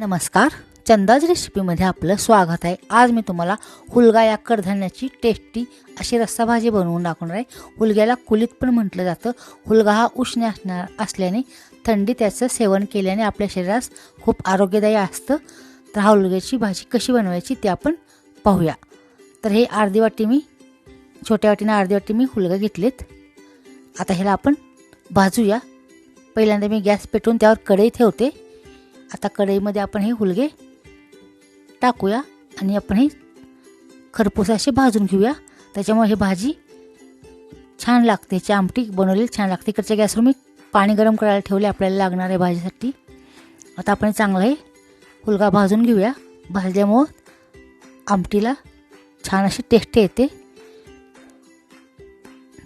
नमस्कार, चंदाज रेसिपीमध्ये आपलं स्वागत आहे। आज मी तुम्हाला हुलगा या कडधान्याची टेस्टी अशी रस्सा भाजी बनवून दाखवणार आहे। हुलग्याला कुलीत पण म्हटलं जातं। हुलगा हा उष्ण असल्याने थंडी त्याचं सेवन केल्याने आपल्या शरीरास खूप आरोग्यदायी असतं। तर हा हुलग्याची भाजी कशी बनवायची ते आपण पाहूया। तर हे अर्धी वाटी मी छोट्या वाटीने अर्धी वाटी मी हुलगा घेतलेत। आता ह्याला आपण भाजूया। पहिल्यांदा मी गॅस पेटवून त्यावर कढई ठेवते। आता कढईमध्ये आपण हे हुलगे टाकूया आणि आपण हे खरपूस असे भाजून घेऊया। त्याच्यामुळे हे भाजी छान लागते, ची आमटी बनवलेली छान लागते। इकडच्या गॅसवर मी पाणी गरम करायला ठेवले आपल्याला लागणार आहे भाजीसाठी। आता आपण चांगलं हे हुलगा भाजून घेऊया। भाजल्यामुळे आमटीला छान अशी टेस्ट येते।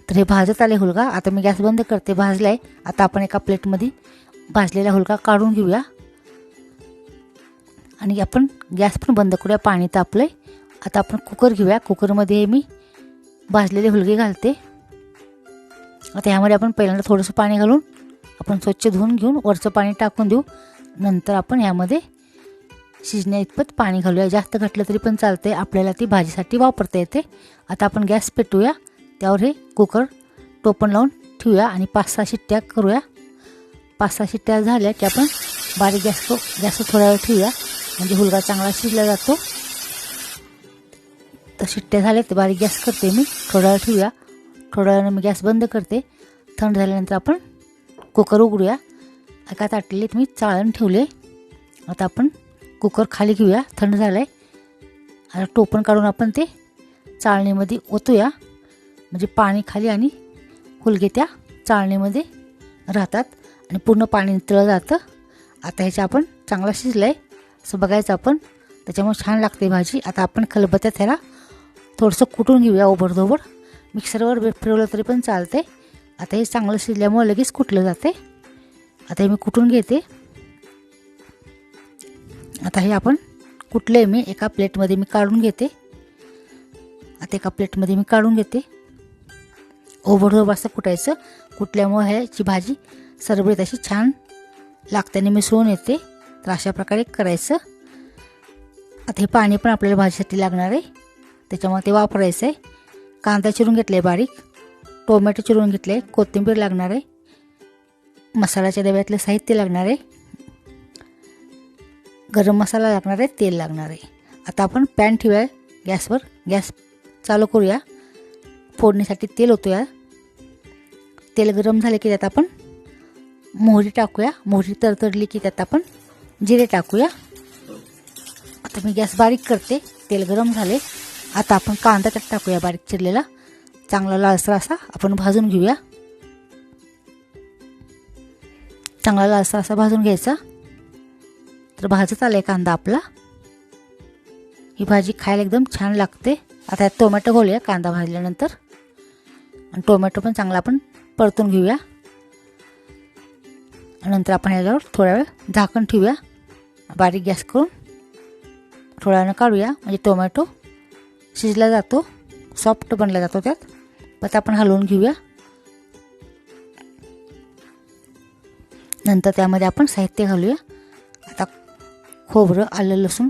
तर हे भाजत आले हुलगा। आता मी गॅस बंद करते, भाजलाय। आता आपण एका प्लेटमध्ये भाजलेला हुलगा काढून घेऊया आणि आपण गॅस पण बंद करूया। पाणी तापलंय। आता आपण कुकर घेऊया। कुकरमध्ये मी भाजलेले हुलगे घालते। आता यामध्ये आपण पहिल्यांदा थोडंसं पाणी घालून आपण स्वच्छ धुवून घेऊन वरचं पाणी टाकून देऊ। नंतर आपण यामध्ये शिजण्या इतपत पाणी घालूया। जास्त घातलं तरी पण चालते, आपल्याला ती भाजीसाठी वापरता येते। आता आपण गॅस पेटवूया, त्यावर हे कुकर टोपण लावून ठेवूया आणि 5-6 शिट्ट्या करूया। 5-6 शिट्ट्या झाल्या की आपण बारीक गॅस थोडा वेळ ठेवूया, म्हणजे हुलगा चांगला शिजला जातो। तर शिट्ट्या झाल्या तर बारीक गॅस करते मी, थोडा वेळ ठेवूया। थोड्या वेळाने मी गॅस बंद करते। थंड झाल्यानंतर आपण कुकर उघडूया। एका ताटलीत मी चाळण ठेवले। आता आपण कुकर खाली घेऊया, थंड झालं आहे। आता टोपण काढून आपण ते चाळणीमध्ये ओतूया, म्हणजे पाणी खाली आणि हुलगे त्या चाळणीमध्ये राहतात आणि पूर्ण पाणी नितळलं जातं। आता ह्याच्या आपण चांगला शिजलं आहे असं बघायचं आपण, त्याच्यामुळे छान लागते भाजी। आता आपण खलबत्त्यात ह्याला थोडंसं कुटून घेऊया ओबडधोबड। मिक्सरवर फिरवलं तरी पण चालते। आता हे चांगलं शिजल्यामुळे लगेच कुटलं जाते। आता हे मी कुटून घेते। आता हे आपण कुटले मी एका प्लेटमध्ये मी काढून घेते। आता एका प्लेटमध्ये मी काढून घेते। ओबडधोबड असं कुटायचं, कुटल्यामुळे ह्याची भाजी सरभरीत अशी छान लागते आणि मिसळून येते। तर अशा प्रकारे करायचं। आता हे पाणी पण आपल्याला भाजीसाठी लागणार आहे, त्याच्यामुळे ते वापरायचं आहे। कांदा चिरून घेतला आहे बारीक, टोमॅटो चिरून घेतले आहे, कोथिंबीर लागणार आहे, मसाल्याच्या डब्यातलं साहित्य लागणार आहे, गरम मसाला लागणार आहे, तेल लागणार आहे। आता आपण पॅन ठेवूया गॅसवर, गॅस चालू करूया। फोडणीसाठी तेल ओतूया। तेल गरम झाले की त्यात आपण मोहरी टाकूया। मोहरी तडतडली की त्यात आपण जिरे टाकूया। आता मी गॅस बारीक करते, तेल गरम झाले। आता आपण कांदा त्यात टाकूया बारीक चिरलेला, चांगला लालसर असा आपण भाजून घेऊया। चांगला लालसर असा भाजून घ्यायचा। तर भाजत आलाय कांदा आपला। ही भाजी खायला एकदम छान लागते। आता यात टोमॅटो घालूया कांदा भाजल्यानंतर, आणि टोमॅटो पण चांगला आपण परतून घेऊया। नंतर आपण याच्यावर थोडा वेळ झाकण ठेवूया, बारीक गॅस करून थोड्या वेळानं काढूया, म्हणजे टोमॅटो शिजला जातो, सॉफ्ट बनला जातो त्यात। परत आपण हलवून घेऊया। नंतर त्यामध्ये आपण साहित्य घालूया। आता खोबरं, आलं, लसूण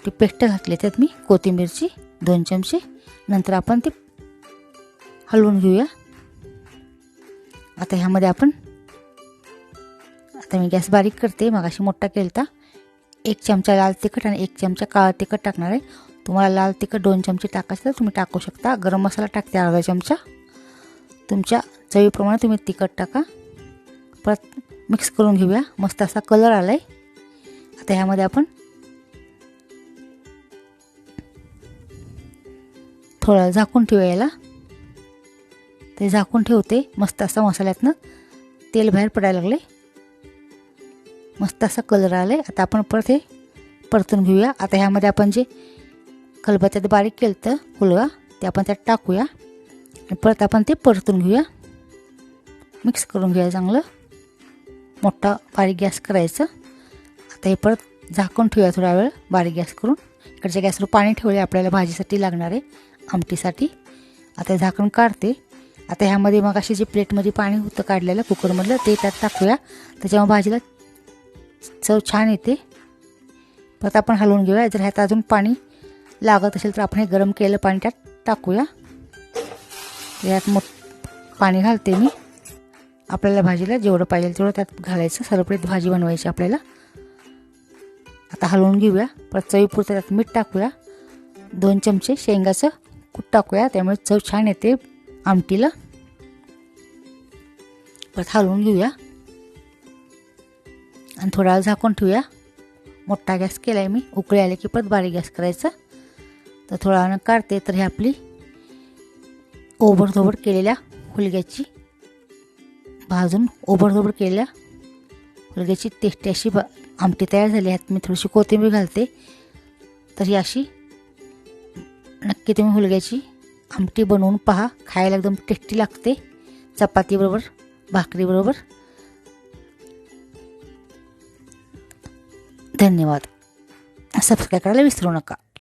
ती पेस्ट घातली त्यात मी, कोथिंबीरची 2 चमचे। नंतर आपण ते हलवून घेऊया। आता ह्यामध्ये आपण, आता मी गॅस बारीक करते, मगाशी मोठा केलता। 1 चमचा लाल तिखट आणि 1 चमचा काळा तिखट टाकणार आहे। तुम्हाला लाल तिखट 2 चमचे टाकायचं तर तुम्ही टाकू शकता। गरम मसाला टाकते अर्धा चमचा, तुमच्या चवीप्रमाणे तुम्ही तिखट टाका। परत मिक्स करून घेऊया। मस्त असा कलर आलाय। आता ह्यामध्ये आपण थोडा झाकून ठेवूया याला। ते झाकून ठेवते। मस्त असा मसाल्यातनं तेल बाहेर पडायला लागले, मस्त असा कलर आलाय। आता आपण परत हे परतून घेऊया। आता ह्यामध्ये आपण जे खलबत्त्यात बारीक केलं हुलगा ते आपण त्यात टाकूया आणि परत आपण ते परतून घेऊया, मिक्स करून घेऊया चांगलं। मोठा बारीक गॅस करायचं। आता हे परत झाकून ठेवूया थोडा वेळ बारीक गॅस करून। इकडच्या गॅसवर पाणी ठेवले आपल्याला भाजीसाठी लागणार आहे, आमटीसाठी। आता झाकण काढते। आता ह्यामध्ये मग अशी जे प्लेटमध्ये पाणी होतं काढलेलं कुकरमधलं ते त्यात टाकूया, त्याच्यामुळे भाजीला चव छान येते. परत आपण हलवून घेऊया. जर ह्यात अजून पाणी लागत असेल तर आपण हे गरम केलेलं पाणी त्यात टाकूया. यात पाणी घालते मी. आपल्याला भाजीला जेवढं पाहिजे तेवढं त्यात घालायचं. सरभरीत भाजी बनवायची आपल्याला. आता हलवून घेऊया. परत चवीपुरतं त्यात मीठ टाकूया. 2 चमचे शेंगाचं कूट टाकूया, त्यामुळे चव छान येते आमटीला. परत हलवून घेऊया आणि थोडा वेळ झाकून ठेवूया. मोठा गॅस केला आहे मी. उकळी आले की परत बारीक गॅस करायचा. तर थोडा वेळानं काढते. तर हे आपली ओबडधोबड केलेल्या हुलग्याची भाजून ओबडधोबड केलेल्या हुलग्याची टेस्टी अशी आमटी तयार झाली. ह्यात मी थोडीशी कोथिंबीर घालते. तर ही अशी नक्की तुम्ही हुलग्याची आमटी बनवून पहा. खायला एकदम टेस्टी लागते चपातीबरोबर, भाकरीबरोबर. धन्यवाद. सबस्क्राईब करायला विसरू नका.